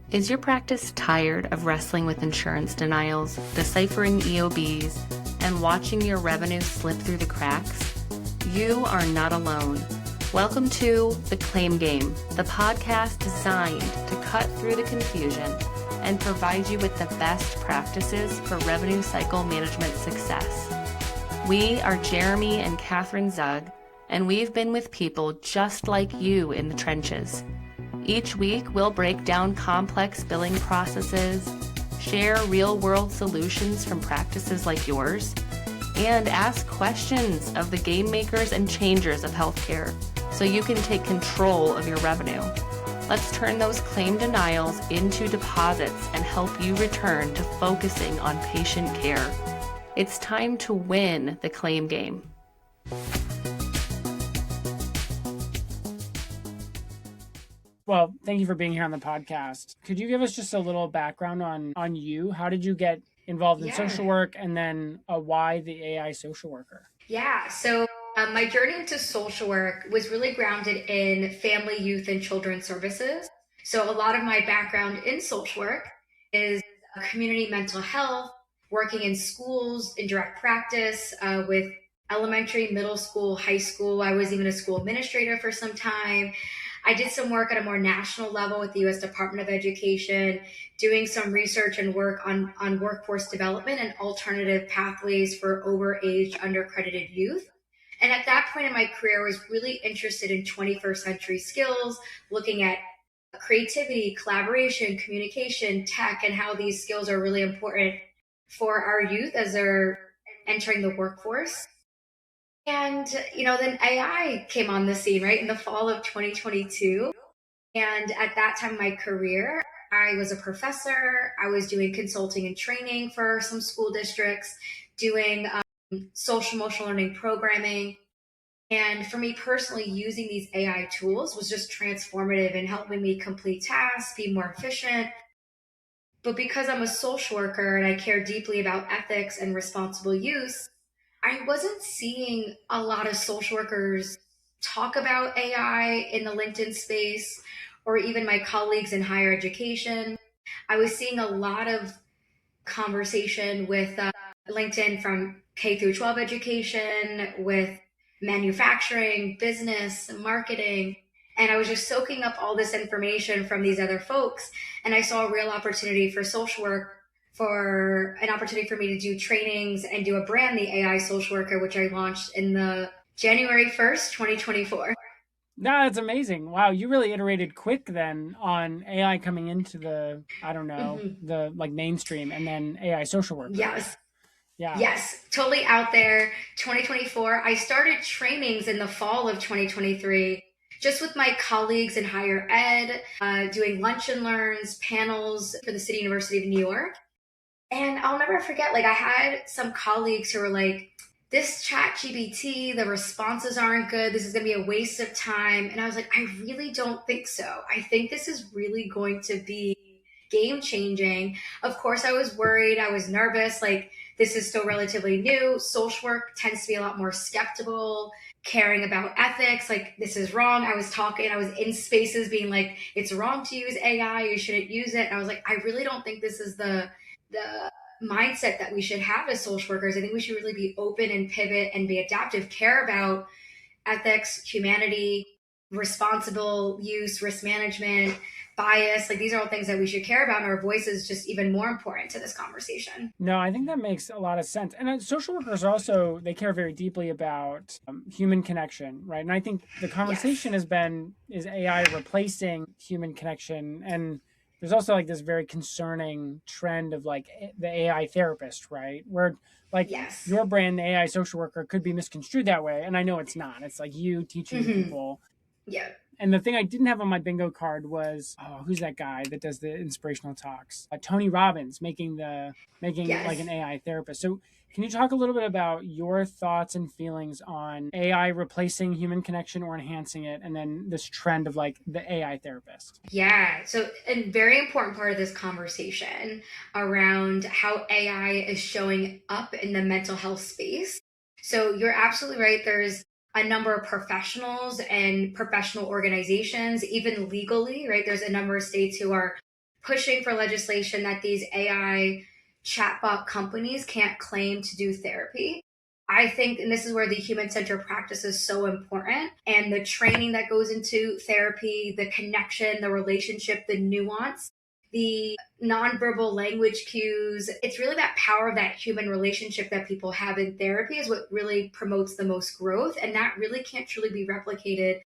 Is your practice tired of wrestling with insurance denials, deciphering EOBs, and watching your revenue slip through the cracks? You are not alone. Welcome to The Claim Game, the podcast designed to cut through the confusion and provide you with the best practices for revenue cycle management success. We are Jeremy and Catherine Zug, and we've been with people just like you in the trenches. Each week, we'll break down complex billing processes, share real-world solutions from practices like yours, and ask questions of the game makers and changers of healthcare so you can take control of your revenue. Let's turn those claim denials into deposits and help you return to focusing on patient care. It's time to win the claim game. Well, thank you for being here on the podcast. Could you give us just a little background on you? How did you get involved in social work, and then why the AI social worker? So my journey into social work was really grounded in family, youth, and children's services. So a lot of my background in social work is community mental health, working in schools, in direct practice with elementary, middle school, high school. I was even a school administrator for some time. I did some work at a more national level with the U.S. Department of Education, doing some research and work on workforce development and alternative pathways for overage, undercredited youth. And at that point in my career, I was really interested in 21st century skills, looking at creativity, collaboration, communication, tech, and how these skills are really important for our youth as they're entering the workforce. And, then AI came on the scene, right, in the fall of 2022. And at that time in my career, I was a professor. I was doing consulting and training for some school districts, doing social emotional learning programming. And for me personally, using these AI tools was just transformative in helping me complete tasks, be more efficient. But because I'm a social worker and I care deeply about ethics and responsible use, I wasn't seeing a lot of social workers talk about AI in the LinkedIn space, or even my colleagues in higher education. I was seeing a lot of conversation with LinkedIn from K through 12 education, with manufacturing, business, marketing. And I was just soaking up all this information from these other folks. And I saw a real opportunity for social work, for an opportunity for me to do trainings and do a brand, the AI Social Worker, which I launched in the January 1st, 2024. No, that's amazing. Wow, you really iterated quick then on AI coming into the, the mainstream, and then AI Social Worker. Yes. Yeah. Yes, totally out there. 2024, I started trainings in the fall of 2023, just with my colleagues in higher ed, doing lunch and learns, panels for the City University of New York. And I'll never forget, I had some colleagues who were like, this ChatGPT, the responses aren't good. This is going to be a waste of time. And I was like, I really don't think so. I think this is really going to be game changing. Of course, I was worried. I was nervous. This is still relatively new. Social work tends to be a lot more skeptical, caring about ethics. This is wrong. I was in spaces being like, it's wrong to use AI. You shouldn't use it. And I was like, I really don't think this is the mindset that we should have as social workers. I think we should really be open and pivot and be adaptive, care about ethics, humanity, responsible use, risk management, bias. These are all things that we should care about, and our voice is just even more important to this conversation. No, I think that makes a lot of sense. And social workers also, they care very deeply about human connection, right? And I think the conversation has been, is AI replacing human connection? And there's also this very concerning trend of the AI therapist, right? Where your brand, the AI social worker, could be misconstrued that way. And I know it's not. It's you teaching people. Yeah. And the thing I didn't have on my bingo card was, who's that guy that does the inspirational talks? Tony Robbins making an AI therapist. So can you talk a little bit about your thoughts and feelings on AI replacing human connection or enhancing it, and then this trend of the AI therapist? Yeah. So a very important part of this conversation around how AI is showing up in the mental health space. So you're absolutely right. There's a number of professionals and professional organizations, even legally, right? There's a number of states who are pushing for legislation that these AI chatbot companies can't claim to do therapy. I think, and this is where the human-centered practice is so important, and the training that goes into therapy, the connection, the relationship, the nuance, the nonverbal language cues. It's really that power of that human relationship that people have in therapy is what really promotes the most growth. And that really can't truly be replicated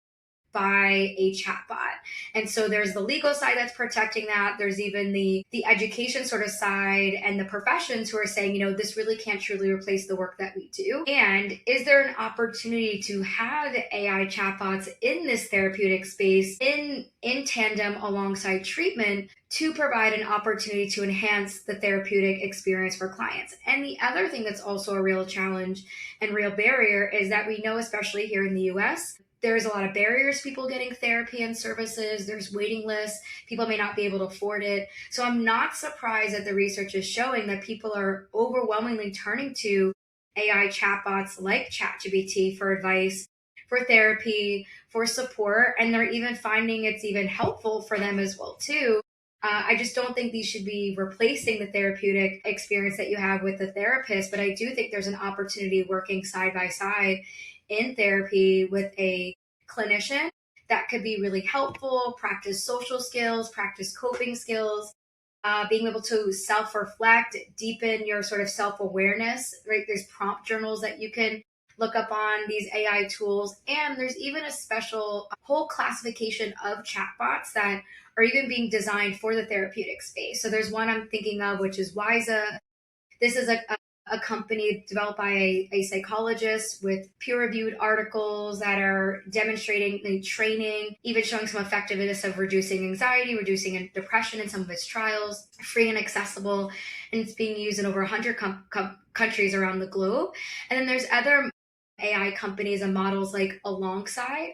by a chatbot. And so there's the legal side that's protecting that. There's even the education sort of side and the professions who are saying, this really can't truly replace the work that we do. And is there an opportunity to have AI chatbots in this therapeutic space in tandem alongside treatment to provide an opportunity to enhance the therapeutic experience for clients? And the other thing that's also a real challenge and real barrier is that we know, especially here in the US, there's a lot of barriers to people getting therapy and services. There's waiting lists. People may not be able to afford it. So I'm not surprised that the research is showing that people are overwhelmingly turning to AI chatbots like ChatGPT for advice, for therapy, for support, and they're even finding it's even helpful for them as well too. I just don't think these should be replacing the therapeutic experience that you have with the therapist, but I do think there's an opportunity working side by side in therapy with a clinician that could be really helpful, practice social skills, practice coping skills, being able to self-reflect, deepen your sort of self-awareness, right? There's prompt journals that you can look up on these AI tools. And there's even a special whole classification of chatbots that are even being designed for the therapeutic space. So there's one I'm thinking of, which is WISA. This is a company developed by a psychologist with peer-reviewed articles that are demonstrating the training, even showing some effectiveness of reducing anxiety, reducing depression in some of its trials, free and accessible, and it's being used in over 100 countries around the globe. And then there's other AI companies and models like Alongside.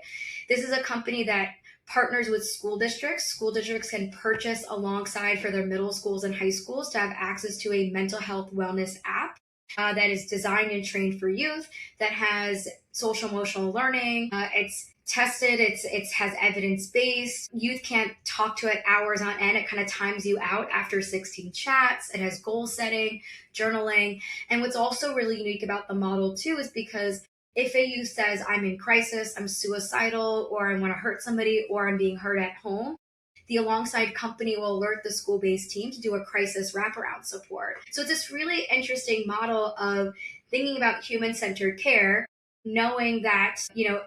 This is a company that partners with school districts. School districts can purchase Alongside for their middle schools and high schools to have access to a mental health wellness app that is designed and trained for youth, that has social emotional learning. It's tested, it has evidence-based. Youth can't talk to it hours on end. It kind of times you out after 16 chats. It has goal setting, journaling. And what's also really unique about the model too is because if a youth says, I'm in crisis, I'm suicidal, or I want to hurt somebody, or I'm being hurt at home, the Alongside company will alert the school-based team to do a crisis wraparound support. So it's this really interesting model of thinking about human-centered care, knowing that,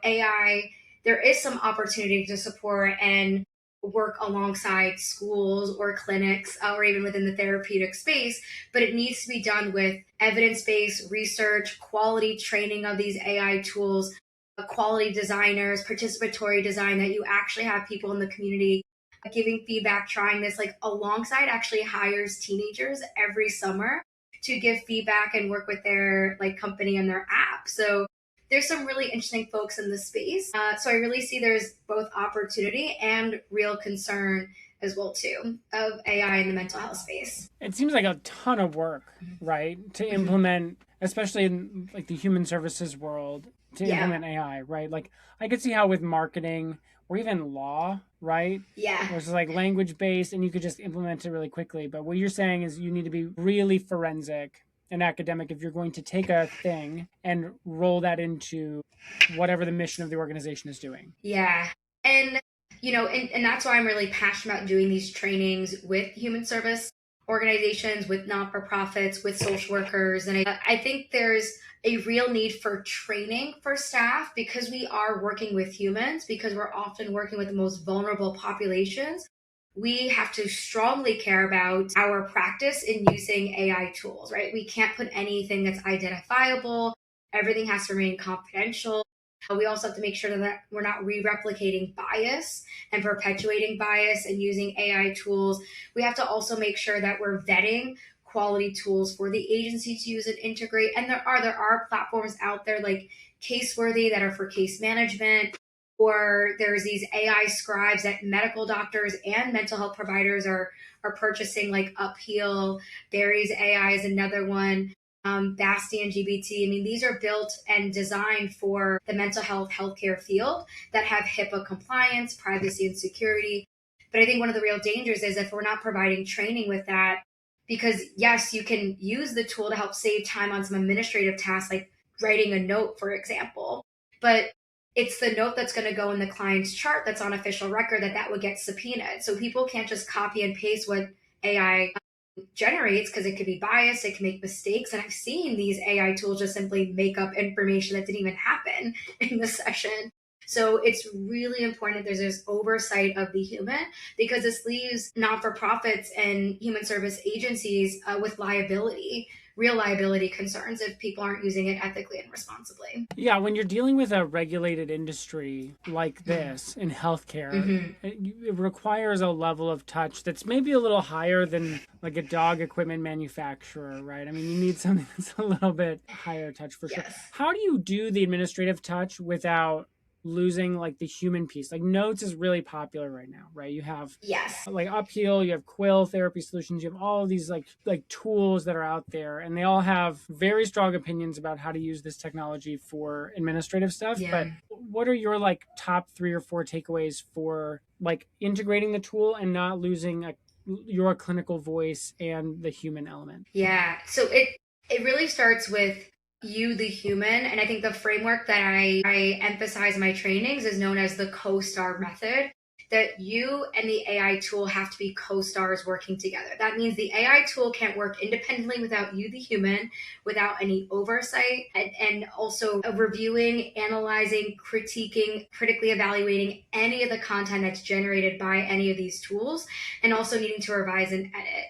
AI, there is some opportunity to support and work alongside schools or clinics or even within the therapeutic space, but it needs to be done with evidence-based research, quality training of these AI tools, quality designers, participatory design, that you actually have people in the community giving feedback, trying this. Like Alongside actually hires teenagers every summer to give feedback and work with their company and their app. So there's some really interesting folks in the space. So I really see there's both opportunity and real concern as well too of AI in the mental health space. It seems like a ton of work, right, to implement, especially in the human services world, to implement AI, right? Like I could see how with marketing or even law, right? Yeah. Where it's language based and you could just implement it really quickly. But what you're saying is you need to be really forensic and academic if you're going to take a thing and roll that into whatever the mission of the organization is doing. Yeah. And, and that's why I'm really passionate about doing these trainings with human service organizations, with not-for-profits, with social workers. And I think there's a real need for training for staff because we are working with humans, because we're often working with the most vulnerable populations. We have to strongly care about our practice in using AI tools, right? We can't put anything that's identifiable. Everything has to remain confidential. We also have to make sure that we're not re-replicating bias and perpetuating bias and using AI tools. We have to also make sure that we're vetting quality tools for the agency to use and integrate. And there are platforms out there like Caseworthy that are for case management, or there's these AI scribes that medical doctors and mental health providers are purchasing, like Upheal. Barry's AI is another one. Bastion GBT. I mean, these are built and designed for the mental health healthcare field that have HIPAA compliance, privacy and security. But I think one of the real dangers is if we're not providing training with that, because yes, you can use the tool to help save time on some administrative tasks, like writing a note, for example, but it's the note that's going to go in the client's chart that's on official record that would get subpoenaed. So people can't just copy and paste what AI generates because it could be biased, it can make mistakes. And I've seen these AI tools just simply make up information that didn't even happen in the session. So it's really important that there's this oversight of the human, because this leaves not-for-profits and human service agencies with real liability concerns if people aren't using it ethically and responsibly. Yeah, when you're dealing with a regulated industry like this in healthcare, it requires a level of touch that's maybe a little higher than like a dog equipment manufacturer, right? I mean, you need something that's a little bit higher touch for sure. Yes. How do you do the administrative touch without losing like the human piece? Like notes is really popular right now, right? You have like Upheal, you have Quill Therapy Solutions, you have all of these like tools that are out there, and they all have very strong opinions about how to use this technology for administrative stuff. But what are your like top 3 or 4 takeaways for like integrating the tool and not losing your clinical voice and the human element? Yeah, so it really starts with you, the human. And I think the framework that I emphasize in my trainings is known as the co-star method, that you and the AI tool have to be co-stars working together. That means the AI tool can't work independently without you, the human, without any oversight, and also reviewing, analyzing, critiquing, critically evaluating any of the content that's generated by any of these tools, and also needing to revise and edit.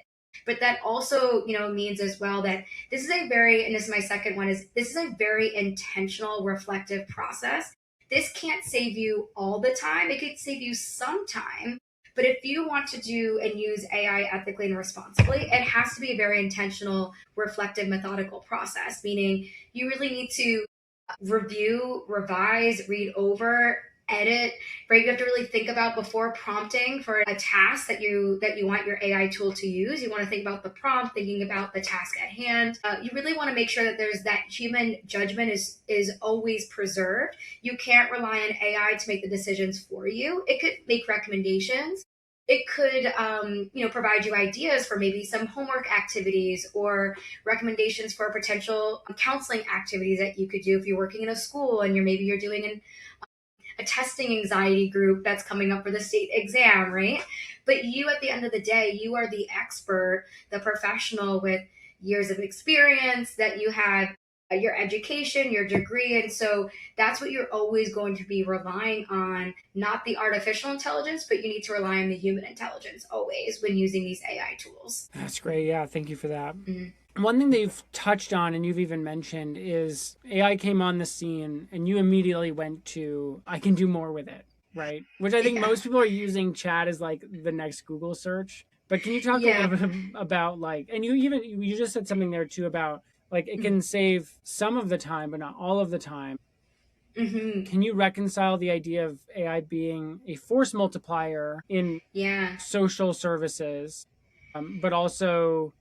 But that also, means as well that this is and this is my second one, this is a very intentional, reflective process. This can't save you all the time. It could save you some time. But if you want to do and use AI ethically and responsibly, it has to be a very intentional, reflective, methodical process, meaning you really need to review, revise, read over, edit, right? You have to really think about, before prompting for a task that you want your AI tool to use. You want to think about the prompt, thinking about the task at hand. You really want to make sure that there's that human judgment is always preserved. You can't rely on AI to make the decisions for you. It could make recommendations. It could, provide you ideas for maybe some homework activities or recommendations for potential counseling activities that you could do if you're working in a school and you're doing a testing anxiety group that's coming up for the state exam, right? But you, at the end of the day, you are the expert, the professional with years of experience, that you have your education, your degree. And so that's what you're always going to be relying on, not the artificial intelligence, but you need to rely on the human intelligence always when using these AI tools. That's great. Yeah, thank you for that. One thing that you've touched on and you've even mentioned is AI came on the scene and you immediately went to, I can do more with it, right? Which I think most people are using chat as like the next Google search. But can you talk a little bit about and you just said something there too about like it can save some of the time, but not all of the time. Can you reconcile the idea of AI being a force multiplier in social services, but also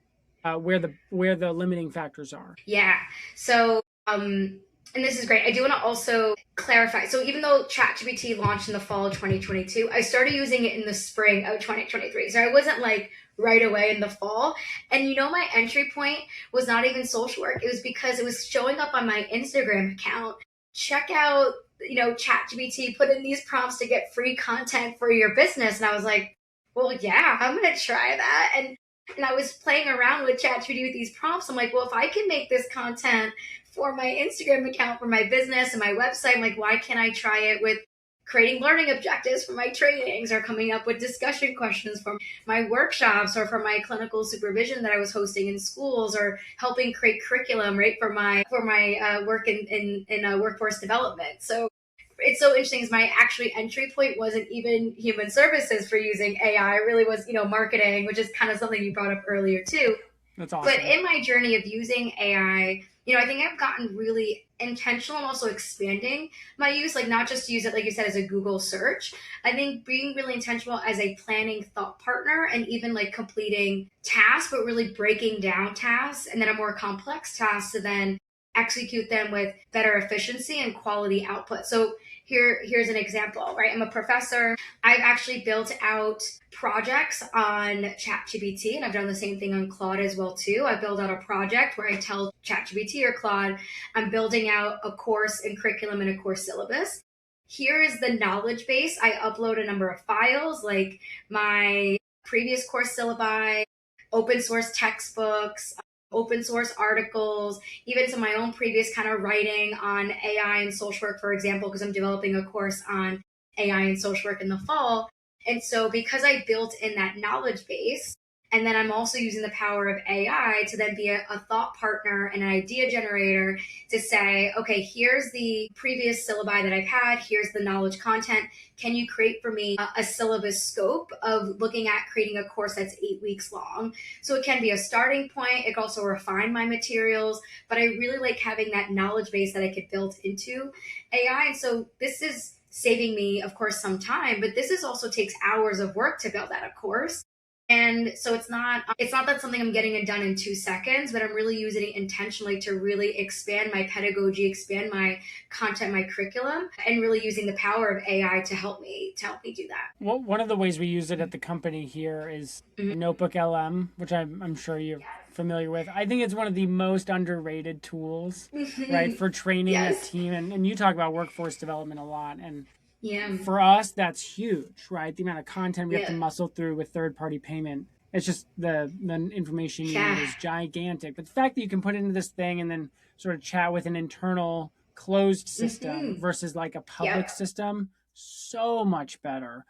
where the limiting factors are? Yeah. So, and this is great. I do want to also clarify. So even though ChatGPT launched in the fall of 2022, I started using it in the spring of 2023. So I wasn't like right away in the fall. And my entry point was not even social work. It was because it was showing up on my Instagram account. Check out, ChatGPT, put in these prompts to get free content for your business. And I was like, well, yeah, I'm going to try that. And I was playing around with ChatGPT with these prompts. I'm like, well, if I can make this content for my Instagram account, for my business and my website, I'm like, why can't I try it with creating learning objectives for my trainings, or coming up with discussion questions for my workshops, or for my clinical supervision that I was hosting in schools, or helping create curriculum, right, for my work in workforce development. So it's so interesting, is my actually entry point wasn't even human services for using AI. It really was, marketing, which is kind of something you brought up earlier too. That's awesome. But in my journey of using AI, I think I've gotten really intentional and also expanding my use, like not just to use it, like you said, as a Google search. I think being really intentional as a planning thought partner, and even like completing tasks, but really breaking down tasks and then a more complex task to then execute them with better efficiency and quality output. So here's an example, right? I'm a professor. I've actually built out projects on ChatGPT, and I've done the same thing on Claude as well too. I build out a project where I tell ChatGPT or Claude, I'm building out a course and curriculum and a course syllabus. Here is the knowledge base. I upload a number of files like my previous course syllabi, open source textbooks, open source articles, even some of my own previous kind of writing on AI and social work, for example, because I'm developing a course on AI and social work in the fall. And so because I built in that knowledge base, and then I'm also using the power of AI to then be a thought partner and an idea generator to say, okay, here's the previous syllabi that I've had, here's the knowledge content. Can you create for me a syllabus scope of looking at creating a course that's 8 weeks long? So it can be a starting point. It can also refine my materials, but I really like having that knowledge base that I could build into AI. And so this is saving me, of course, some time, but this is also takes hours of work to build out a course. And so it's not that something I'm getting it done in 2 seconds, but I'm really using it intentionally to really expand my pedagogy, expand my content, my curriculum, and really using the power of AI to help me do that. Well, one of the ways we use it at the company here is Notebook LM, which I'm sure you're familiar with. I think it's one of the most underrated tools, right, for training a team. And you talk about workforce development a lot. And for us, that's huge, right? The amount of content we have to muscle through with third-party payment. It's just the information you need is gigantic. But the fact that you can put it into this thing and then sort of chat with an internal closed system versus like a public system, so much better.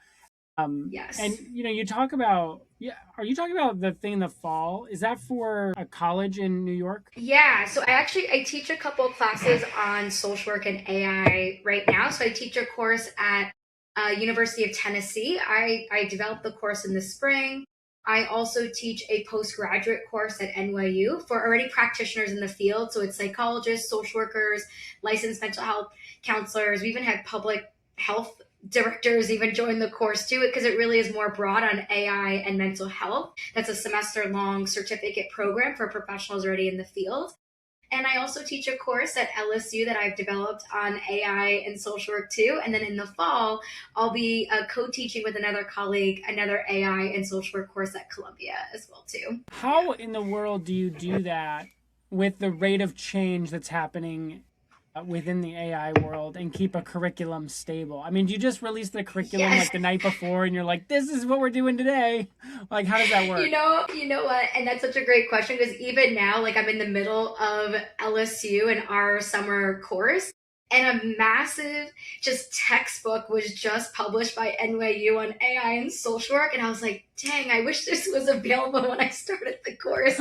And you talk about, are you talking about the thing in the fall? Is that for a college in New York? Yeah, so I teach a couple of classes on social work and AI right now. So I teach a course at University of Tennessee. I developed the course in the spring. I also teach a postgraduate course at NYU for already practitioners in the field. So it's psychologists, social workers, licensed mental health counselors. We even had public health directors even join the course too, because it really is more broad on AI and mental health. That's a semester-long certificate program for professionals already in the field. And I also teach a course at LSU that I've developed on AI and social work too. And then in the fall, I'll be co-teaching with another colleague, another AI and social work course at Columbia as well too. How in the world do you do that with the rate of change that's happening within the AI world and keep a curriculum stable? I mean, do you just release the curriculum like the night before and you're like, this is what we're doing today? Like, how does that work? You know what? And that's such a great question, because even now, like, I'm in the middle of LSU and our summer course, and a massive just textbook was just published by NYU on AI and social work. And I was like, dang, I wish this was available when I started the course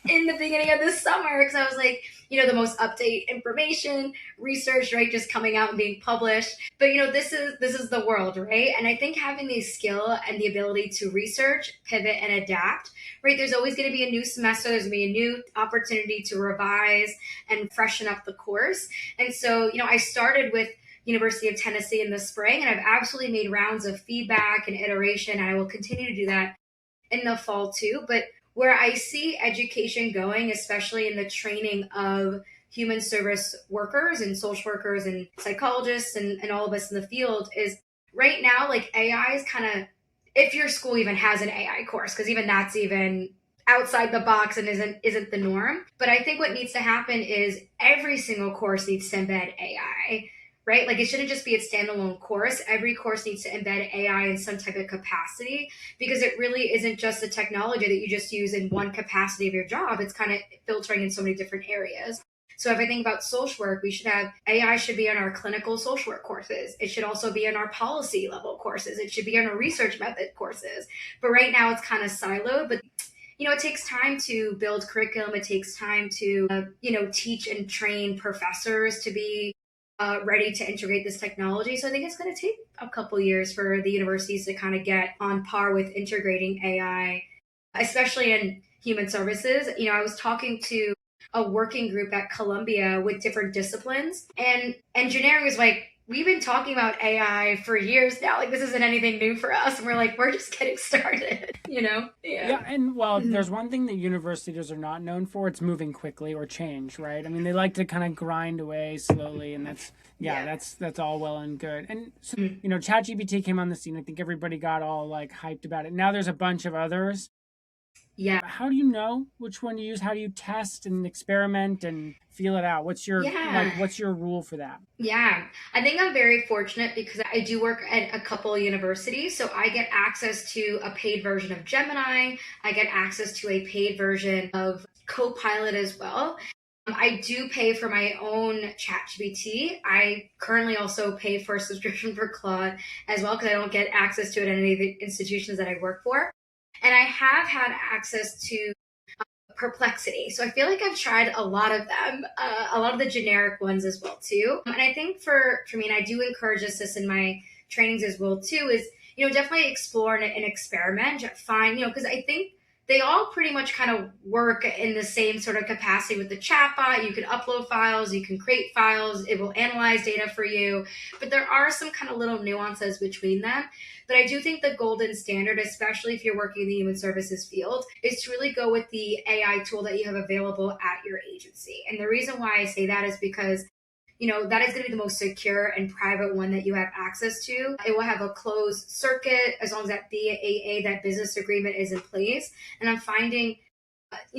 in the beginning of this summer, because I was like, the most update information, research, right, just coming out and being published. But this is the world, right? And I think having the skill and the ability to research, pivot, and adapt, right? There's always going to be a new semester. There's going to be a new opportunity to revise and freshen up the course. And so, I started with University of Tennessee in the spring, and I've absolutely made rounds of feedback and iteration, and I will continue to do that in the fall too. But where I see education going, especially in the training of human service workers and social workers and psychologists and all of us in the field, is right now, like, AI is kind of, if your school even has an AI course, because even that's even outside the box and isn't the norm. But I think what needs to happen is every single course needs to embed AI. Right? Like, it shouldn't just be a standalone course. Every course needs to embed AI in some type of capacity, because it really isn't just a technology that you just use in one capacity of your job. It's kind of filtering in so many different areas. So if I think about social work, AI should be in our clinical social work courses. It should also be in our policy level courses. It should be in our research method courses. But right now it's kind of siloed. But it takes time to build curriculum. It takes time to, teach and train professors to be ready to integrate this technology. So I think it's going to take a couple years for the universities to kind of get on par with integrating AI, especially in human services. I was talking to a working group at Columbia with different disciplines, and engineering is like we've been talking about AI for years now. Like, this isn't anything new for us. And we're like, we're just getting started, you know? Yeah, and well, there's one thing that universities are not known for, it's moving quickly or change, right? I mean, they like to kind of grind away slowly, and that's all well and good. And so, ChatGPT came on the scene. I think everybody got all like hyped about it. Now there's a bunch of others. Yeah. How do you know which one to use? How do you test and experiment and feel it out? What's your rule for that? Yeah, I think I'm very fortunate because I do work at a couple of universities. So I get access to a paid version of Gemini. I get access to a paid version of Copilot as well. I do pay for my own ChatGPT. I currently also pay for a subscription for Claude as well because I don't get access to it at any of the institutions that I work for. And I have had access to Perplexity. So I feel like I've tried a lot of them, a lot of the generic ones as well too. And I think for me, and I do encourage this in my trainings as well too, is, definitely explore and experiment, find, because I think they all pretty much kind of work in the same sort of capacity with the chatbot. You can upload files, you can create files, it will analyze data for you, but there are some kind of little nuances between them. But I do think the golden standard, especially if you're working in the human services field, is to really go with the AI tool that you have available at your agency. And the reason why I say that is because that is going to be the most secure and private one that you have access to. It will have a closed circuit as long as that BAA, that business agreement, is in place. And I'm finding,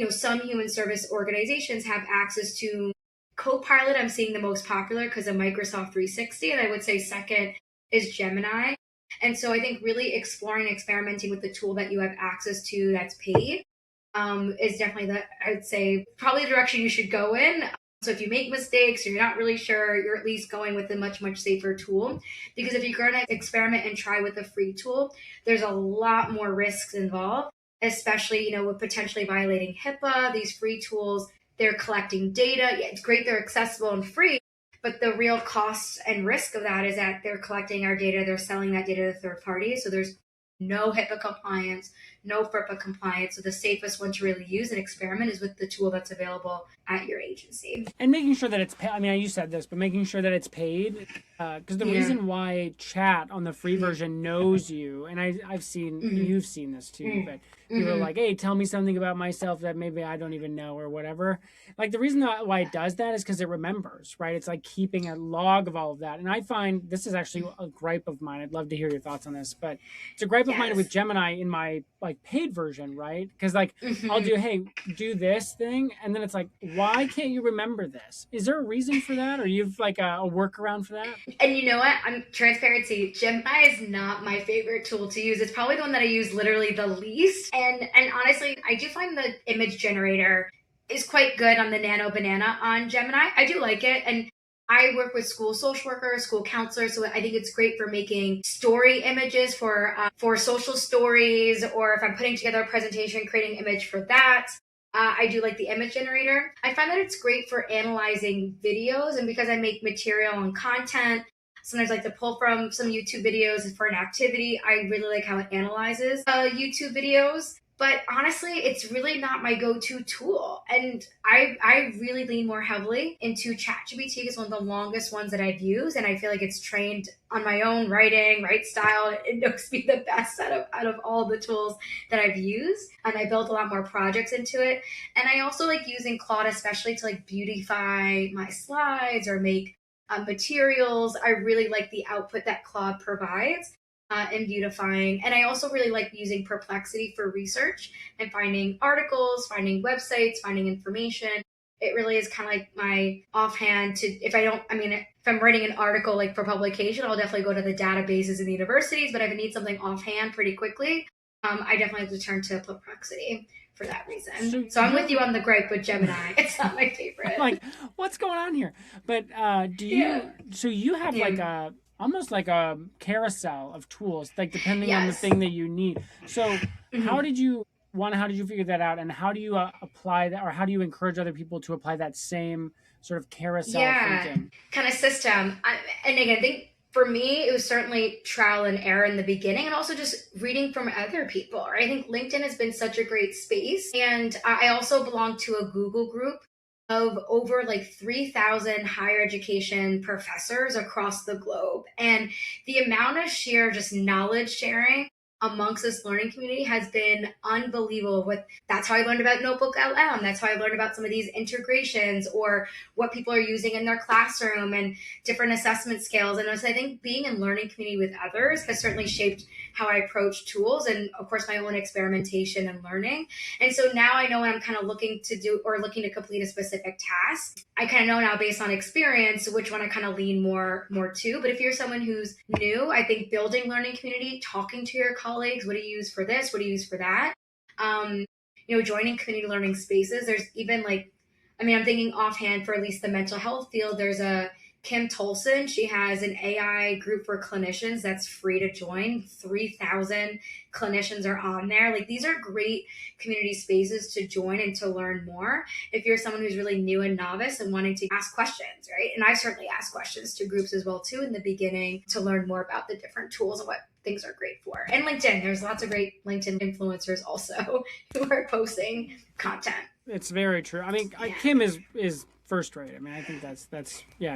some human service organizations have access to Copilot. I'm seeing the most popular because of Microsoft 360. And I would say second is Gemini. And so I think really exploring and experimenting with the tool that you have access to that's paid is definitely I would say, probably the direction you should go in. So if you make mistakes or you're not really sure, you're at least going with a much, much safer tool. Because if you're going to experiment and try with a free tool, there's a lot more risks involved, especially, with potentially violating HIPAA. These free tools, they're collecting data. Yeah, it's great they're accessible and free, but the real cost and risk of that is that they're collecting our data, they're selling that data to third parties. So there's no HIPAA compliance, no FERPA compliance. So the safest one to really use and experiment is with the tool that's available at your agency. And making sure that it's paid. I mean, you said this, but making sure that it's paid. Because the reason why chat on the free version knows you, and I've seen, you've seen this too, but people are like, hey, tell me something about myself that maybe I don't even know or whatever. Like the reason why it does that is because it remembers, right? It's like keeping a log of all of that. And I find this is actually a gripe of mine. I'd love to hear your thoughts on this, but it's a gripe of mine with Gemini in my like paid version, right? Because like I'll do, hey, do this thing. And then it's like, why can't you remember this? Is there a reason for that? Or you've like a workaround for that? And you know what? I'm transparency. Gemini is not my favorite tool to use. It's probably the one that I use literally the least. And honestly, I do find the image generator is quite good on the Nano Banana on Gemini. I do like it. And I work with school social workers, school counselors, so I think it's great for making story images for social stories, or if I'm putting together a presentation, creating an image for that. I do like the image generator. I find that it's great for analyzing videos, and because I make material and content, sometimes I like to pull from some YouTube videos for an activity. I really like how it analyzes YouTube videos. But honestly, it's really not my go-to tool. And I really lean more heavily into ChatGPT. It's one of the longest ones that I've used. And I feel like it's trained on my own writing, right style. It knows me the best out of all the tools that I've used. And I built a lot more projects into it. And I also like using Claude, especially to like beautify my slides or make materials. I really like the output that Claude provides. And beautifying. And I also really like using Perplexity for research and finding articles, finding websites, finding information. It really is kind of like my offhand to, if I'm writing an article like for publication, I'll definitely go to the databases in the universities, but if I need something offhand pretty quickly, I definitely have to turn to Perplexity for that reason. So I'm with you on the gripe with Gemini. It's not my favorite. Like, what's going on here? But so you have like almost like a carousel of tools, like depending on the thing that you need. So how did you figure that out, and how do you apply that, or how do you encourage other people to apply that same sort of carousel thinking? Kind of system? And again, I think for me, it was certainly trial and error in the beginning, and also just reading from other people. Right? I think LinkedIn has been such a great space, and I also belong to a Google group of over like 3,000 higher education professors across the globe. And the amount of sheer just knowledge sharing amongst this learning community has been unbelievable. That's how I learned about Notebook LM. That's how I learned about some of these integrations or what people are using in their classroom and different assessment scales. And I think being in learning community with others has certainly shaped how I approach tools and of course my own experimentation and learning. And so now I know when I'm kind of looking to do or looking to complete a specific task, I kind of know now based on experience which one I kind of lean more to. But if you're someone who's new, I think building learning community, talking to your colleagues, what do you use for this? What do you use for that? Joining community learning spaces. There's even I'm thinking offhand for at least the mental health field, there's a Kim Tolson. She has an AI group for clinicians that's free to join. 3,000 clinicians are on there. These are great community spaces to join and to learn more if you're someone who's really new and novice and wanting to ask questions, right? And I certainly ask questions to groups as well too in the beginning to learn more about the different tools and what things are great for. And LinkedIn, there's lots of great LinkedIn influencers also who are posting content. It's very true. Kim is first rate. I think that's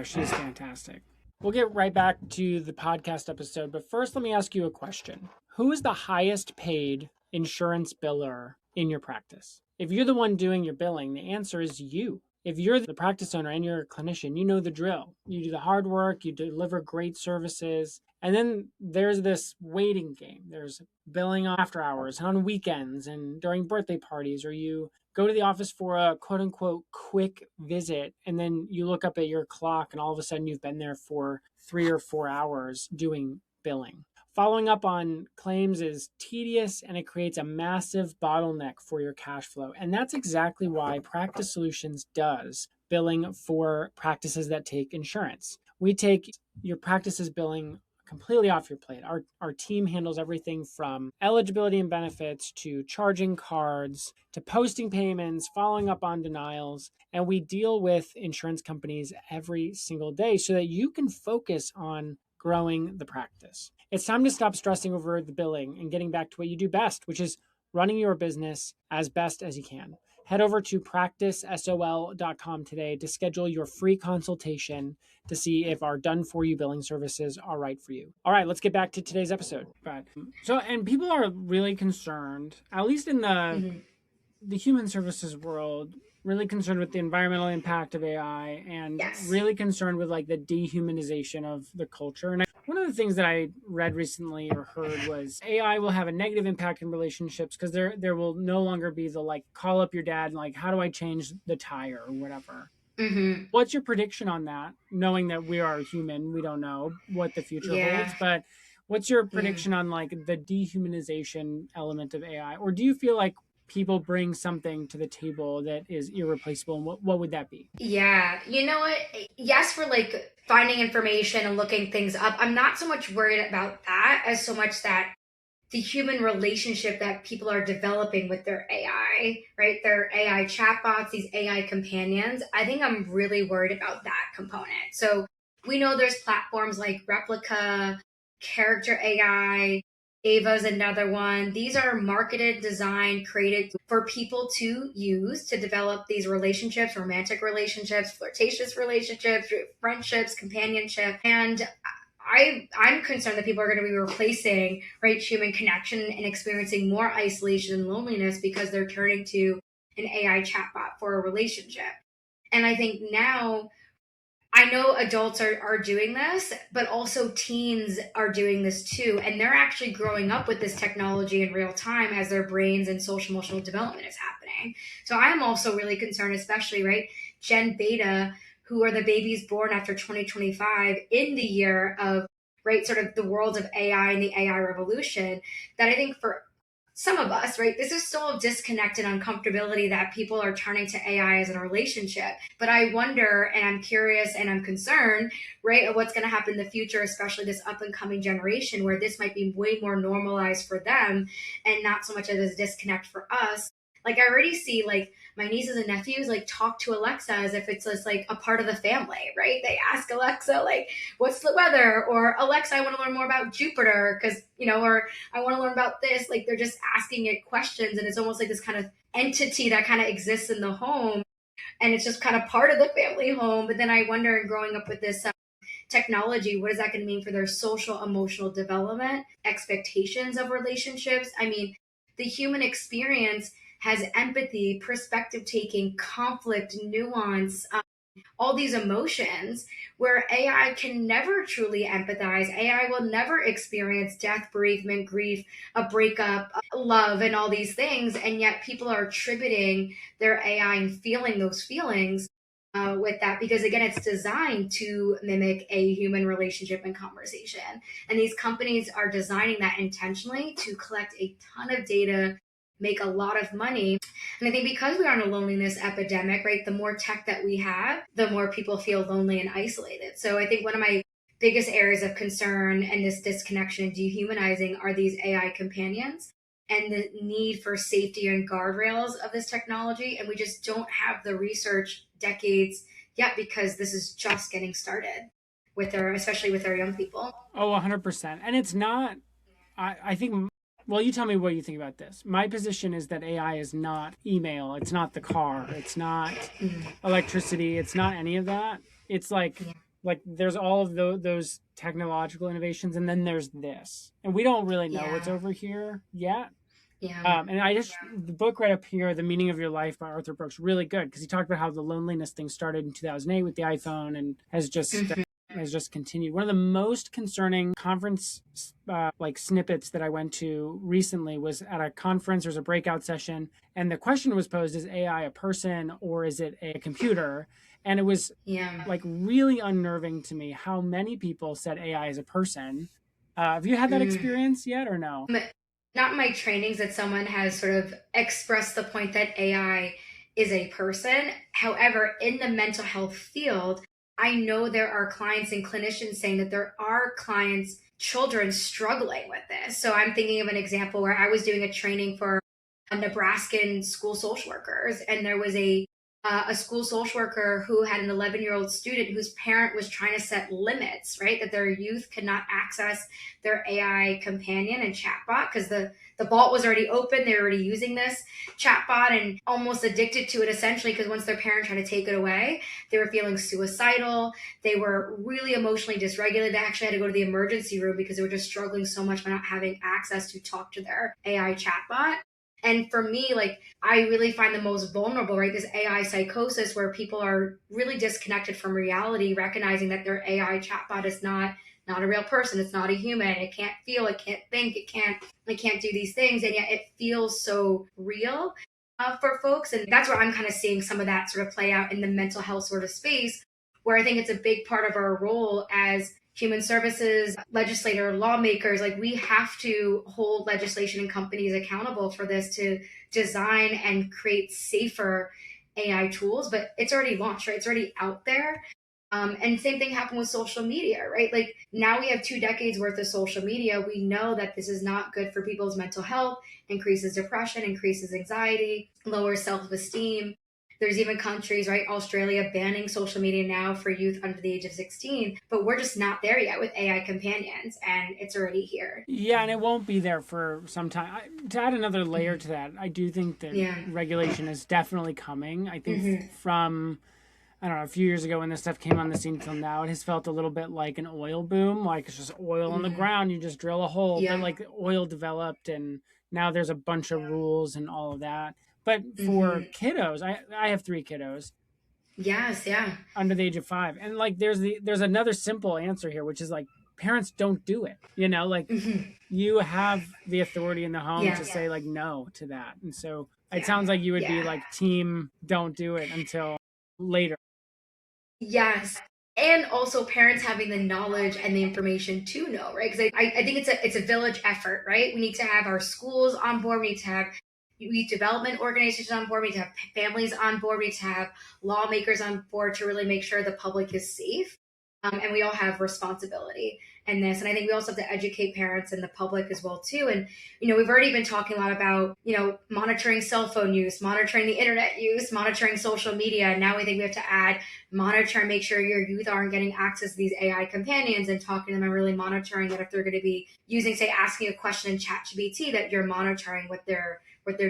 she's fantastic. We'll get right back to the podcast episode, but first let me ask you a question. Who is the highest paid insurance biller in your practice? If you're the one doing your billing, the answer is you. If you're the practice owner and you're a clinician, you know the drill. You do the hard work, you deliver great services, and then there's this waiting game. There's billing after hours, on weekends, and during birthday parties, or you go to the office for a quote unquote quick visit, and then you look up at your clock and all of a sudden you've been there for 3 or 4 hours doing billing. Following up on claims is tedious and it creates a massive bottleneck for your cash flow. And that's exactly why Practice Solutions does billing for practices that take insurance. We take your practice's billing completely off your plate. Our team handles everything from eligibility and benefits to charging cards to posting payments, following up on denials. And we deal with insurance companies every single day so that you can focus on growing the practice. It's time to stop stressing over the billing and getting back to what you do best, which is running your business as best as you can. Head over to practicesol.com today to schedule your free consultation to see if our done-for-you billing services are right for you. All right, let's get back to today's episode. And people are really concerned, at least in the human services world, really concerned with the environmental impact of AI and really concerned with the dehumanization of the culture. And one of the things that I read recently or heard was AI will have a negative impact in relationships because there will no longer be the call up your dad and how do I change the tire or whatever. Mm-hmm. What's your prediction on that? Knowing that we are human, we don't know what the future holds, but what's your prediction on the dehumanization element of AI? Or do you feel like people bring something to the table that is irreplaceable, and what would that be? Yeah, you know what? Yes, for finding information and looking things up. I'm not so much worried about that as so much that the human relationship that people are developing with their AI, right? Their AI chatbots, these AI companions. I think I'm really worried about that component. So we know there's platforms like Replica, Character AI, Ava's another one. These are marketed, designed, created for people to use to develop these relationships, romantic relationships, flirtatious relationships, friendships, companionship. And I'm concerned that people are going to be replacing human connection and experiencing more isolation and loneliness because they're turning to an AI chatbot for a relationship. And I think now, I know adults are doing this, but also teens are doing this too. And they're actually growing up with this technology in real time as their brains and social emotional development is happening. So I'm also really concerned, especially, Gen Beta, who are the babies born after 2025 in the year of, sort of the world of AI and the AI revolution, that I think for some of us, this is still a disconnect and uncomfortability that people are turning to AI as a relationship. But I wonder, and I'm curious and I'm concerned, of what's going to happen in the future, especially this up and coming generation where this might be way more normalized for them and not so much as a disconnect for us. I already see my nieces and nephews talk to Alexa as if it's just a part of the family, right? They ask Alexa what's the weather, or Alexa, I want to learn more about Jupiter because or I want to learn about this. They're just asking it questions, and it's almost this kind of entity that kind of exists in the home. and it's just kind of part of the family home. But then I wonder, growing up with this technology, what is that going to mean for their social emotional development, expectations of relationships? I mean, the human experience has empathy, perspective taking, conflict, nuance, all these emotions, where AI can never truly empathize. AI will never experience death, bereavement, grief, a breakup, love, and all these things. And yet people are attributing their AI and feeling those feelings with that, because again, it's designed to mimic a human relationship and conversation. And these companies are designing that intentionally to collect a ton of data, make a lot of money. And I think because we are in a loneliness epidemic, right, the more tech that we have, the more people feel lonely and isolated. So I think one of my biggest areas of concern and this disconnection and dehumanizing are these AI companions and the need for safety and guardrails of this technology. And we just don't have the research decades yet, because this is just getting started with our, especially with our young people. Oh, 100%. And it's not, I think, well, you tell me what you think about this. My position is that AI is not email. It's not the car. It's not electricity. It's not any of that. It's like there's all of those technological innovations, and then there's this. And we don't really know what's over here yet. Yeah. And the book right up here, The Meaning of Your Life by Arthur Brooks, really good, because he talked about how the loneliness thing started in 2008 with the iPhone and has just continued. One of the most concerning conference like snippets that I went to recently was at a conference. There's a breakout session, and the question was posed: is AI a person or is it a computer? And it was like really unnerving to me how many people said AI is a person. Have you had that experience yet or no? Not in my trainings that someone has sort of expressed the point that AI is a person. However, in the mental health field, I know there are clients and clinicians saying that there are clients, children struggling with this. So I'm thinking of an example where I was doing a training for Nebraskan school social workers, and there was a school social worker who had an 11-year-old student whose parent was trying to set limits, right? That their youth could not access their AI companion and chatbot because the vault was already open. They were already using this chatbot and almost addicted to it, essentially, because once their parent tried to take it away, they were feeling suicidal. They were really emotionally dysregulated. They actually had to go to the emergency room because they were just struggling so much by not having access to talk to their AI chatbot. And for me, like, I really find the most vulnerable, right? This AI psychosis where people are really disconnected from reality, recognizing that their AI chatbot is not a real person. It's not a human. It can't feel, it can't think, it can't do these things. And yet it feels so real for folks. And that's where I'm kind of seeing some of that sort of play out in the mental health sort of space, where I think it's a big part of our role as human services, legislator, lawmakers. Like, we have to hold legislation and companies accountable for this, to design and create safer AI tools. But it's already launched, right? It's already out there. And same thing happened with social media, right? Like, now we have 2 decades worth of social media. We know that this is not good for people's mental health, increases depression, increases anxiety, lowers self-esteem. There's even countries, right, Australia, banning social media now for youth under the age of 16. But we're just not there yet with AI companions, and it's already here. Yeah, and it won't be there for some time. To add another layer to that, I do think that regulation is definitely coming. I think from, I don't know, a few years ago when this stuff came on the scene till now, it has felt a little bit like an oil boom. Like, it's just oil on the ground. You just drill a hole. But like, oil developed, and now there's a bunch of rules and all of that. But for kiddos, I have 3 kiddos. Yes, yeah. Under the age of 5. And like, there's another simple answer here, which is like, parents don't do it. You know, like, you have the authority in the home to say like no to that. And so it sounds like you would be like team don't do it until later. Yes. And also parents having the knowledge and the information to know, right? Because I think it's a village effort, right? We need to have our schools on board. We need to have youth development organizations on board. We need to have families on board. We need to have lawmakers on board to really make sure the public is safe. And we all have responsibility in this. And I think we also have to educate parents and the public as well, too. And, we've already been talking a lot about, monitoring cell phone use, monitoring the internet use, monitoring social media. And now we think we have to add monitor and make sure your youth aren't getting access to these AI companions, and talking to them and really monitoring that if they're going to be using, say, asking a question in ChatGPT, that you're monitoring what they're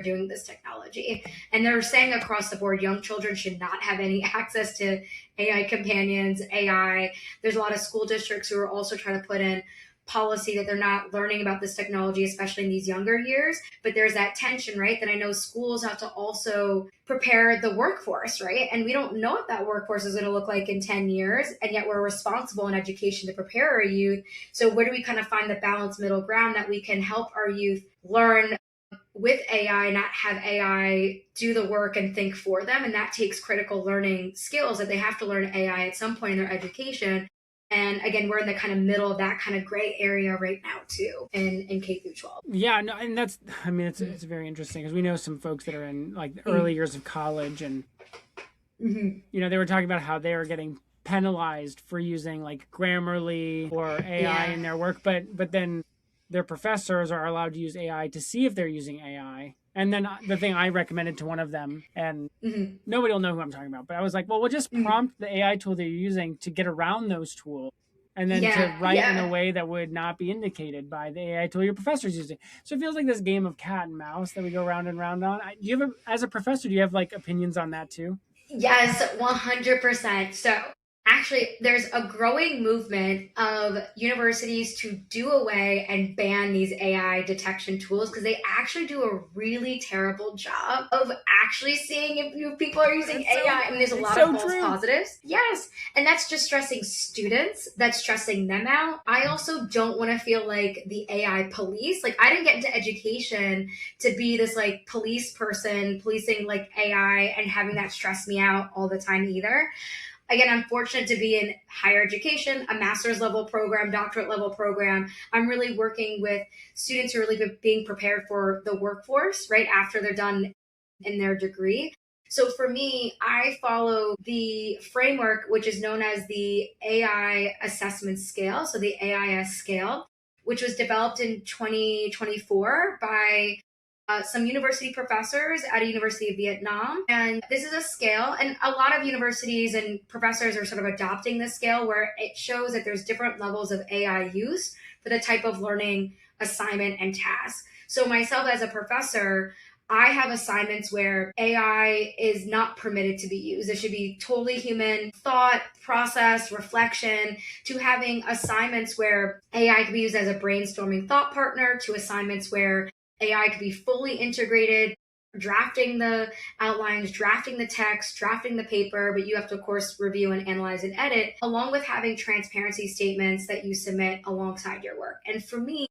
doing with this technology. technology. And they're saying across the board, young children should not have any access to AI companions, AI. There's a lot of school districts who are also trying to put in policy that they're not learning about this technology, especially in these younger years. But there's that tension, right? That I know schools have to also prepare the workforce, right? And we don't know what that workforce is going to look like in 10 years. And yet we're responsible in education to prepare our youth. So where do we kind of find the balanced middle ground that we can help our youth learn with AI, not have AI do the work and think for them? And that takes critical learning skills that they have to learn AI at some point in their education. And again, we're in the kind of middle of that kind of gray area right now too, in K through 12. Yeah, no, and that's, I mean, it's very interesting because we know some folks that are in like the early years of college, and you know, they were talking about how they are getting penalized for using like Grammarly or AI in their work, but then their professors are allowed to use AI to see if they're using AI. And then the thing I recommended to one of them, and nobody will know who I'm talking about, but I was like, well, we'll just prompt the AI tool that you're using to get around those tools, and then to write in a way that would not be indicated by the AI tool your professor's using. So it feels like this game of cat and mouse that we go round and round on. Do you have, as a professor, do you have like opinions on that too? Yes, 100%. So actually, there's a growing movement of universities to do away and ban these AI detection tools because they actually do a really terrible job of actually seeing if people are using AI. And there's a lot of false positives. Yes. And that's just stressing students. That's stressing them out. I also don't want to feel like the AI police. Like, I didn't get into education to be this like police person policing like AI and having that stress me out all the time either. Again, I'm fortunate to be in higher education, a master's level program, doctorate level program. I'm really working with students who are really being prepared for the workforce right after they're done in their degree. So for me, I follow the framework, which is known as the AI assessment scale. So the AIS scale, which was developed in 2024 by some university professors at a university of Vietnam. And this is a scale, and a lot of universities and professors are sort of adopting this scale where it shows that there's different levels of AI use for the type of learning assignment and task. So myself as a professor, I have assignments where AI is not permitted to be used. It should be totally human thought, process, reflection, to having assignments where AI can be used as a brainstorming thought partner, to assignments where AI could be fully integrated, drafting the outlines, drafting the text, drafting the paper, but you have to, of course, review and analyze and edit, along with having transparency statements that you submit alongside your work. And for me,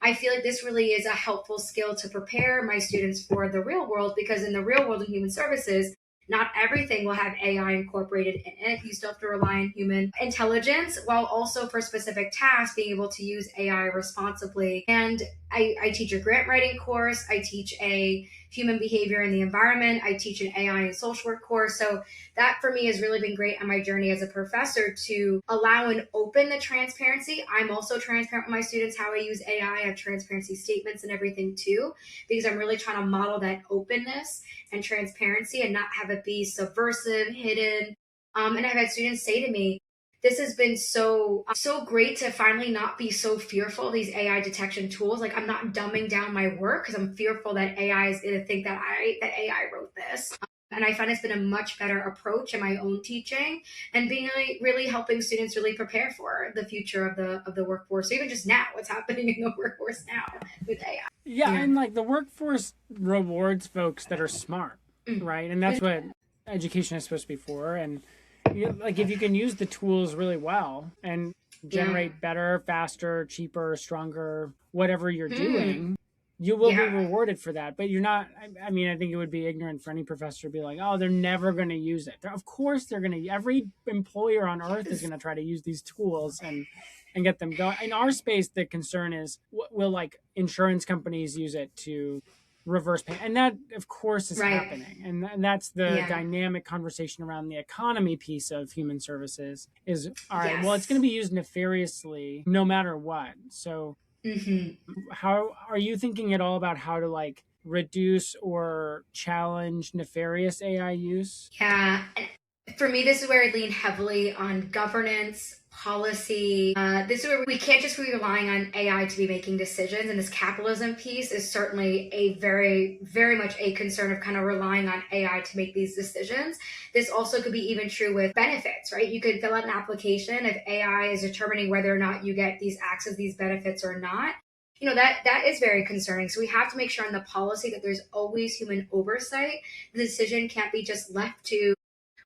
I feel like this really is a helpful skill to prepare my students for the real world, because in the real world in human services, not everything will have AI incorporated in it. You still have to rely on human intelligence, while also for specific tasks being able to use AI responsibly. And I teach a grant writing course. I teach a human behavior in the environment. I teach an AI and social work course. So that for me has really been great on my journey as a professor, to allow and open the transparency. I'm also transparent with my students how I use AI. I have transparency statements and everything too, because I'm really trying to model that openness and transparency and not have it be subversive, hidden. And I've had students say to me, this has been so great to finally not be so fearful of these AI detection tools. Like, I'm not dumbing down my work because I'm fearful that AI is going to think that AI wrote this. And I find it's been a much better approach in my own teaching and being really helping students really prepare for the future of the workforce. So even just now, what's happening in the workforce now with AI. Yeah, and like the workforce rewards folks that are smart, right? And that's what education is supposed to be for. And like, if you can use the tools really well and generate better, faster, cheaper, stronger, whatever you're doing, you will be rewarded for that. But you're not, I mean, I think it would be ignorant for any professor to be like, oh, they're never going to use it. Of course they're going to. Every employer on earth is going to try to use these tools and get them going. In our space, the concern is, will like insurance companies use it to reverse pay? And that, of course, is happening. And that's the dynamic conversation around the economy piece of human services is, all right, well, it's going to be used nefariously no matter what. So how are you thinking at all about how to like reduce or challenge nefarious AI use? Yeah. For me, this is where I lean heavily on governance, policy. This is where we can't just be relying on AI to be making decisions. And this capitalism piece is certainly a very, very much a concern of kind of relying on AI to make these decisions. This also could be even true with benefits, right? You could fill out an application if AI is determining whether or not you get these access, these benefits or not. That is very concerning. So we have to make sure in the policy that there's always human oversight. The decision can't be just left to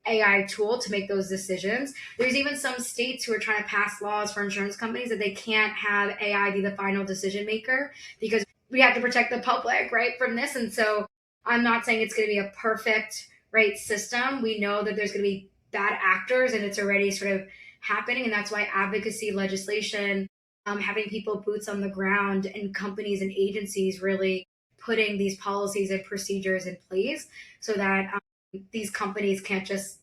AI tool to make those decisions. There's even some states who are trying to pass laws for insurance companies that they can't have AI be the final decision maker because we have to protect the public, right, from this. And so I'm not saying it's going to be a perfect, right, system. We know that there's going to be bad actors and it's already sort of happening. And that's why advocacy legislation, having people boots on the ground and companies and agencies really putting these policies and procedures in place so that these companies can't just,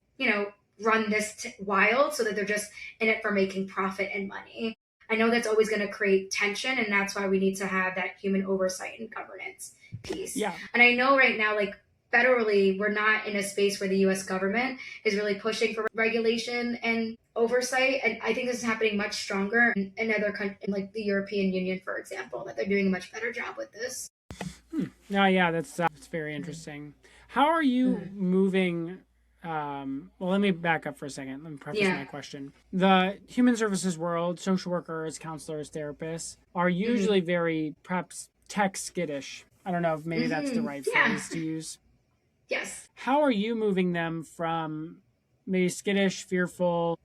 run this wild so that they're just in it for making profit and money. I know that's always going to create tension, and that's why we need to have that human oversight and governance piece. Yeah. And I know right now, like federally, we're not in a space where the US government is really pushing for regulation and oversight. And I think this is happening much stronger in other countries, like the European Union, for example, that they're doing a much better job with this. Yeah, that's very interesting. How are you moving? Well, let me back up for a second. Let me preface my question. The human services world, social workers, counselors, therapists are usually very perhaps tech skittish. I don't know if maybe that's the right phrase to use. Yes. How are you moving them from maybe skittish, fearful,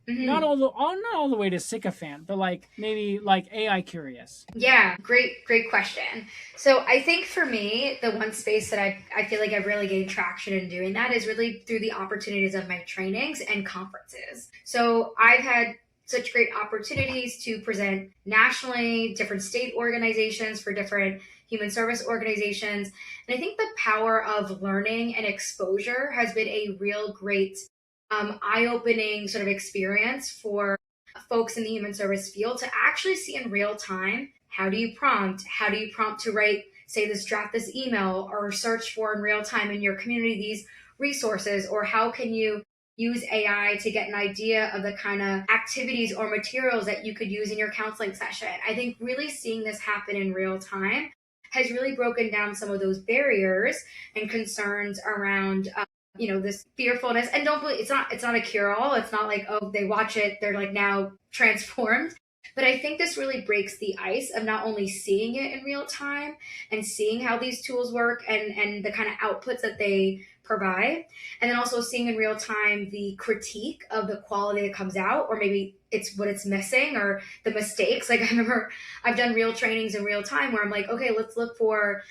not all the way to sycophant, but maybe AI curious? Yeah, great question. So I think for me, the one space that I feel like I've really gained traction in doing that is really through the opportunities of my trainings and conferences. So I've had such great opportunities to present nationally, different state organizations for different human service organizations. And I think the power of learning and exposure has been a real great eye-opening sort of experience for folks in the human service field to actually see in real time, how do you prompt to write, say, draft this email, or search for in real time in your community these resources, or how can you use AI to get an idea of the kind of activities or materials that you could use in your counseling session. I think really seeing this happen in real time has really broken down some of those barriers and concerns around this fearfulness. And don't believe it's not a cure-all. It's not like, oh, they watch it, they're like now transformed. But I think this really breaks the ice of not only seeing it in real time and seeing how these tools work and the kind of outputs that they provide, and then also seeing in real time the critique of the quality that comes out, or maybe it's what it's missing or the mistakes. Like I remember I've done real trainings in real time where I'm like, okay, let's look for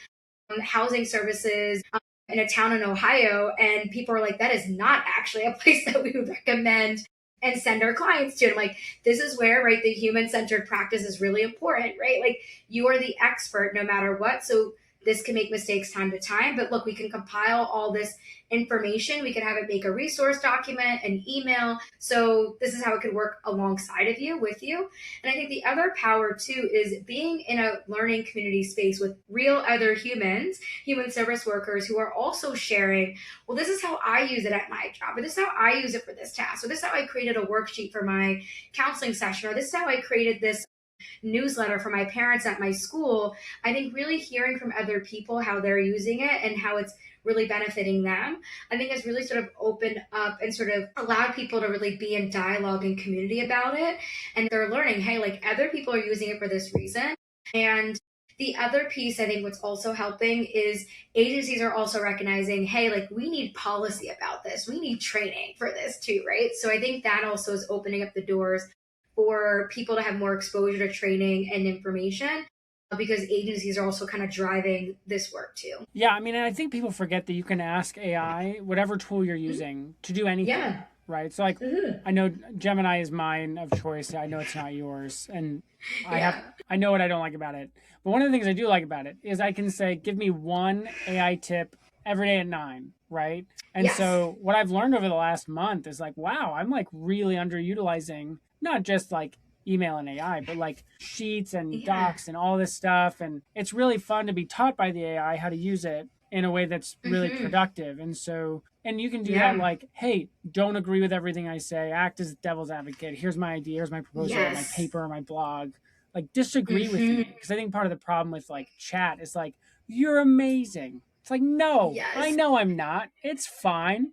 housing services in a town in Ohio, and people are like, that is not actually a place that we would recommend and send our clients to. And I'm like, this is where, right, the human-centered practice is really important, right? Like you are the expert no matter what. So this can make mistakes time to time, but look, we can compile all this information. We can have it make a resource document, an email. So this is how it could work alongside of you, with you. And I think the other power too is being in a learning community space with real other humans, human service workers who are also sharing, well, this is how I use it at my job, or this is how I use it for this task, or this is how I created a worksheet for my counseling session, or this is how I created this newsletter for my parents at my school. I think really hearing from other people how they're using it and how it's really benefiting them, I think has really sort of opened up and sort of allowed people to really be in dialogue and community about it. And they're learning, hey, like other people are using it for this reason. And the other piece I think what's also helping is agencies are also recognizing, hey, like we need policy about this. We need training for this too, right? So I think that also is opening up the doors for people to have more exposure to training and information, because agencies are also kind of driving this work too. Yeah, I mean, and I think people forget that you can ask AI, whatever tool you're using, to do anything. Yeah. Right? So I know Gemini is mine of choice. I know it's not yours. And I know what I don't like about it. But one of the things I do like about it is I can say, give me one AI tip every day at 9, right? And so what I've learned over the last month is like, wow, I'm like really underutilizing not just like email and AI, but like sheets and Yeah. docs and all this stuff. And it's really fun to be taught by the AI how to use it in a way that's really productive. And so, and you can do that Yeah. like, hey, don't agree with everything I say, act as devil's advocate. Here's my idea, here's my proposal, my Yes. paper, my blog. Like, disagree with me. Because I think part of the problem with like chat is like, you're amazing. It's like, no, I Yes. know I'm not. It's fine.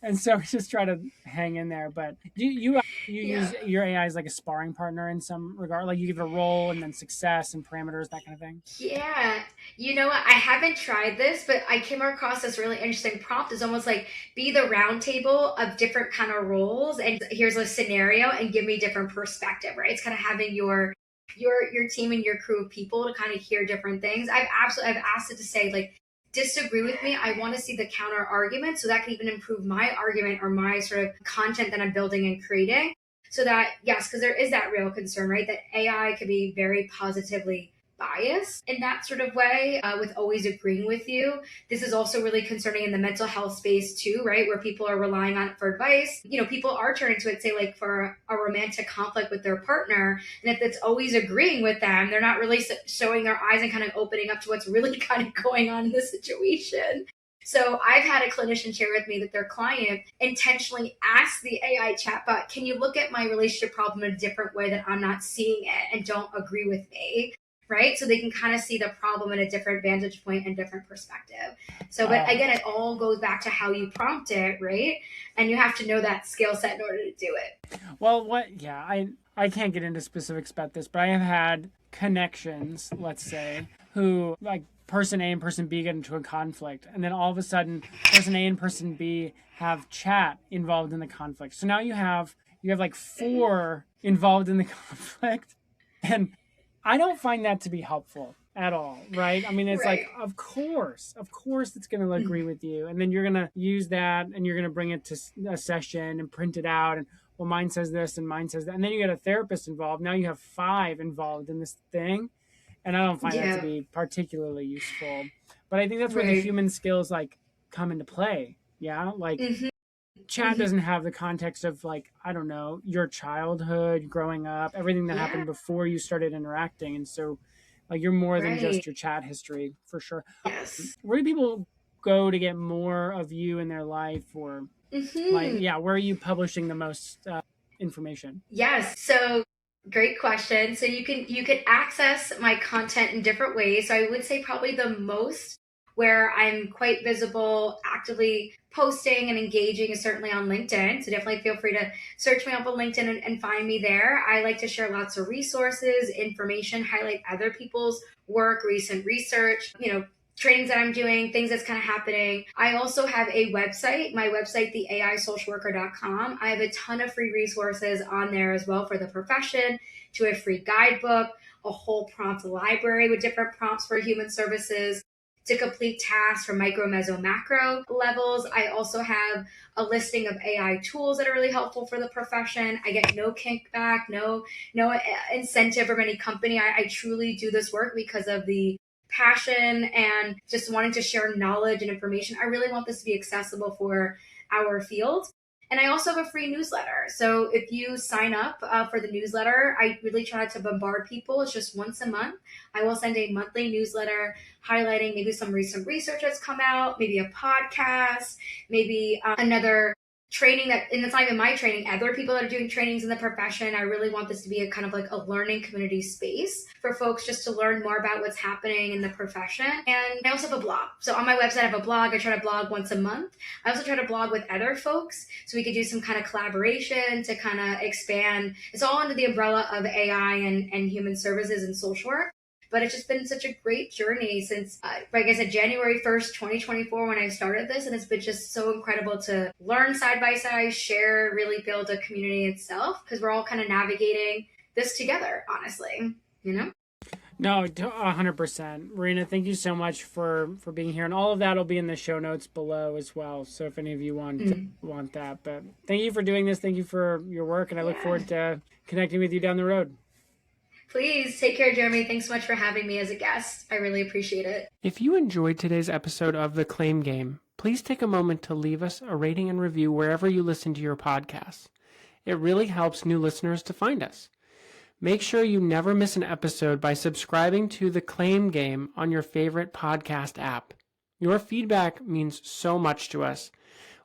And so we just try to hang in there. But you Yeah. use your AI as like a sparring partner in some regard, like you give it a role and then success and parameters, that kind of thing. Yeah. You know what? I haven't tried this, but I came across this really interesting prompt. It's almost like be the round table of different kind of roles, and here's a scenario and give me different perspective, right? It's kind of having your team and your crew of people to kind of hear different things. I've asked it to say like disagree with me. I want to see the counter argument so that can even improve my argument or my sort of content that I'm building and creating. So that, yes, because there is that real concern, right? That AI could be very positively biased in that sort of way, with always agreeing with you. This is also really concerning in the mental health space too, right? Where people are relying on it for advice. You know, people are turning to it, say like for a romantic conflict with their partner. And if it's always agreeing with them, they're not really showing their eyes and kind of opening up to what's really kind of going on in the situation. So I've had a clinician share with me that their client intentionally asked the AI chatbot, can you look at my relationship problem in a different way that I'm not seeing it and don't agree with me? Right? So they can kind of see the problem in a different vantage point and different perspective. So, but again, it all goes back to how you prompt it, right? And you have to know that skill set in order to do it. Well, I can't get into specifics about this, but I have had connections, let's say, who like person A and person B get into a conflict, and then all of a sudden person A and person B have chat involved in the conflict. So now you have like 4 involved in the conflict, and I don't find that to be helpful at all, right? I mean, it's Right. like, of course, it's going to agree with you. And then you're going to use that and you're going to bring it to a session and print it out. And well, mine says this and mine says that. And then you get a therapist involved. Now you have 5 involved in this thing. And I don't find that to be particularly useful. But I think that's where the human skills like come into play. Yeah. Like, chat doesn't have the context of like, I don't know, your childhood, growing up, everything that happened before you started interacting. And so like you're more than just your chat history, for sure. Yes. Where do people go to get more of you in their life, or like, where are you publishing the most information? Yes. So great question. So you can access my content in different ways. So I would say probably the most where I'm quite visible, actively posting and engaging is certainly on LinkedIn. So definitely feel free to search me up on LinkedIn and find me there. I like to share lots of resources, information, highlight other people's work, recent research, trainings that I'm doing, things that's kind of happening. I also have a website, my website, theaisocialworker.com. I have a ton of free resources on there as well for the profession, to a free guidebook, a whole prompt library with different prompts for human services, to complete tasks from micro, meso, macro levels. I also have a listing of AI tools that are really helpful for the profession. I get no kickback, no incentive from any company. I truly do this work because of the passion and just wanting to share knowledge and information. I really want this to be accessible for our field. And I also have a free newsletter. So if you sign up for the newsletter, I really try to bombard people. It's just once a month. I will send a monthly newsletter highlighting maybe some recent research that's come out, maybe a podcast, maybe another training and it's not even my training, other people that are doing trainings in the profession. I really want this to be a kind of like a learning community space for folks just to learn more about what's happening in the profession. And I also have a blog. So on my website, I have a blog. I try to blog once a month. I also try to blog with other folks so we could do some kind of collaboration to kind of expand. It's all under the umbrella of AI and human services and social work. But it's just been such a great journey since, like I said, January 1st, 2024, when I started this. And it's been just so incredible to learn side by side, share, really build a community itself, because we're all kind of navigating this together, honestly, No, 100%. Marina, thank you so much for being here. And all of that will be in the show notes below as well. So if any of you want that. But thank you for doing this. Thank you for your work. And I look forward to connecting with you down the road. Please take care, Jeremy. Thanks so much for having me as a guest. I really appreciate it. If you enjoyed today's episode of The Claim Game, please take a moment to leave us a rating and review wherever you listen to your podcasts. It really helps new listeners to find us. Make sure you never miss an episode by subscribing to The Claim Game on your favorite podcast app. Your feedback means so much to us.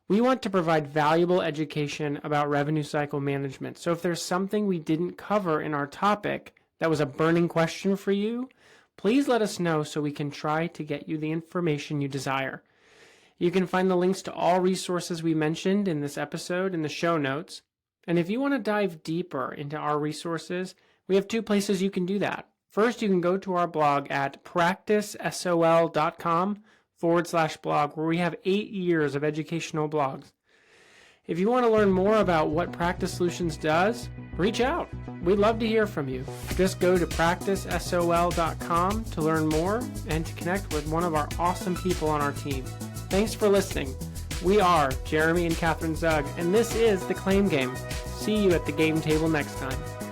We want to provide valuable education about revenue cycle management. So if there's something we didn't cover in our topic that was a burning question for you, please let us know so we can try to get you the information you desire. You can find the links to all resources we mentioned in this episode in the show notes. And if you want to dive deeper into our resources, we have 2 places you can do that. First, you can go to our blog at practicesol.com/blog, where we have 8 years of educational blogs. If you want to learn more about what Practice Solutions does, reach out. We'd love to hear from you. Just go to practicesol.com to learn more and to connect with one of our awesome people on our team. Thanks for listening. We are Jeremy and Catherine Zug, and this is The Claim Game. See you at the game table next time.